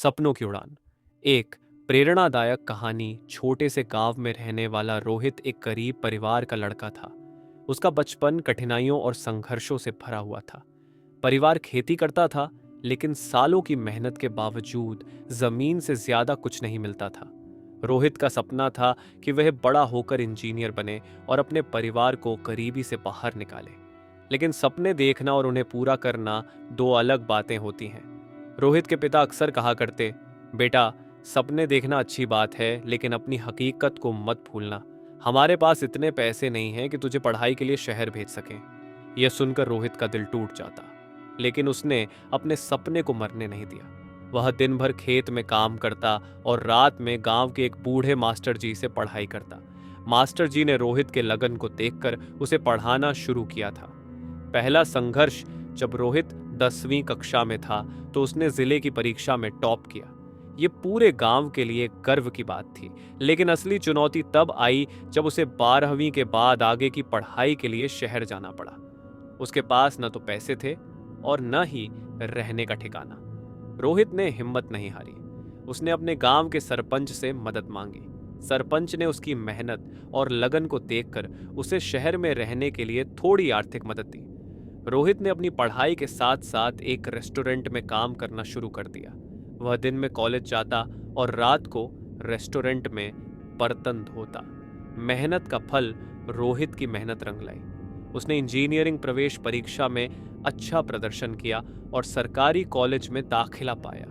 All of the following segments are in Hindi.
सपनों की उड़ान। एक प्रेरणादायक कहानी। छोटे से गांव में रहने वाला रोहित एक गरीब परिवार का लड़का था। उसका बचपन कठिनाइयों और संघर्षों से भरा हुआ था। परिवार खेती करता था, लेकिन सालों की मेहनत के बावजूद जमीन से ज्यादा कुछ नहीं मिलता था। रोहित का सपना था कि वह बड़ा होकर इंजीनियर बने और अपने परिवार को गरीबी से बाहर निकाले। लेकिन सपने देखना और उन्हें पूरा करना दो अलग बातें होती हैं। रोहित के पिता अक्सर कहा करते, बेटा, सपने देखना अच्छी बात है, लेकिन अपनी हकीकत को मत भूलना। हमारे पास इतने पैसे नहीं हैं कि तुझे पढ़ाई के लिए शहर भेज सकें। यह सुनकर रोहित का दिल टूट जाता, लेकिन उसने अपने सपने को मरने नहीं दिया। वह दिन भर खेत में काम करता और रात में गांव के एक बूढ़े मास्टर जी से पढ़ाई करता। मास्टर जी ने रोहित के लगन को देखकर उसे पढ़ाना शुरू किया था। पहला संघर्ष, जब रोहित 10वीं कक्षा में था तो उसने जिले की परीक्षा में टॉप किया। ये पूरे गांव के लिए गर्व की बात थी। लेकिन असली चुनौती तब आई जब उसे 12वीं के बाद आगे की पढ़ाई के लिए शहर जाना पड़ा। उसके पास न तो पैसे थे और न ही रहने का ठिकाना। रोहित ने हिम्मत नहीं हारी। उसने अपने गांव के सरपंच से मदद मांगी। सरपंच ने उसकी मेहनत और लगन को देखकर उसे शहर में रहने के लिए थोड़ी आर्थिक मदद दी। रोहित ने अपनी पढ़ाई के साथ साथ एक रेस्टोरेंट में काम करना शुरू कर दिया। वह दिन में कॉलेज जाता और रात को रेस्टोरेंट में बर्तन धोता। मेहनत का फल रोहित की मेहनत रंग लाई। उसने इंजीनियरिंग प्रवेश परीक्षा में अच्छा प्रदर्शन किया और सरकारी कॉलेज में दाखिला पाया।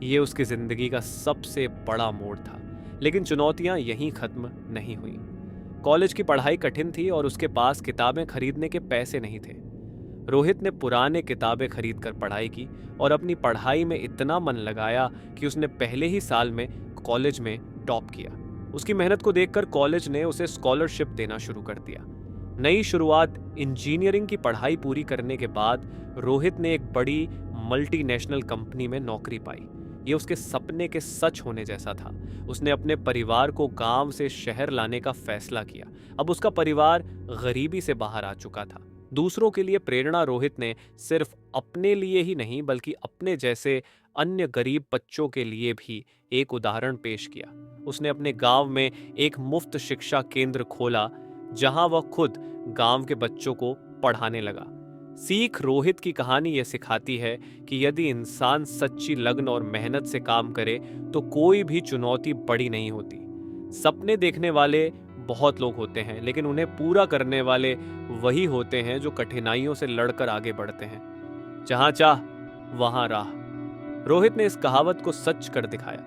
ये उसकी जिंदगी का सबसे बड़ा मोड़ था। लेकिन चुनौतियां यहीं खत्म नहीं हुई। कॉलेज की पढ़ाई कठिन थी और उसके पास किताबें खरीदने के पैसे नहीं थे। रोहित ने पुराने किताबें खरीद कर पढ़ाई की और अपनी पढ़ाई में इतना मन लगाया कि उसने पहले ही साल में कॉलेज में टॉप किया। उसकी मेहनत को देखकर कॉलेज ने उसे स्कॉलरशिप देना शुरू कर दिया। नई शुरुआत। इंजीनियरिंग की पढ़ाई पूरी करने के बाद रोहित ने एक बड़ी मल्टीनेशनल कंपनी में नौकरी पाई। ये उसके सपने के सच होने जैसा था। उसने अपने परिवार को गांव से शहर लाने का फैसला किया। अब उसका परिवार गरीबी से बाहर आ चुका था। दूसरों के लिए प्रेरणा। रोहित ने सिर्फ अपने लिए ही नहीं, बल्कि अपने जैसे अन्य गरीब बच्चों के लिए भी एक उदाहरण पेश किया। उसने अपने गांव में एक मुफ्त शिक्षा केंद्र खोला, जहां वह खुद गांव के बच्चों को पढ़ाने लगा। सीख। रोहित की कहानी यह सिखाती है कि यदि इंसान सच्ची लगन और मेहनत से काम करे तो कोई भी चुनौती बड़ी नहीं होती। सपने देखने वाले बहुत लोग होते हैं, लेकिन उन्हें पूरा करने वाले वही होते हैं जो कठिनाइयों से लड़कर आगे बढ़ते हैं। जहां चाह वहां राह। रोहित ने इस कहावत को सच कर दिखाया।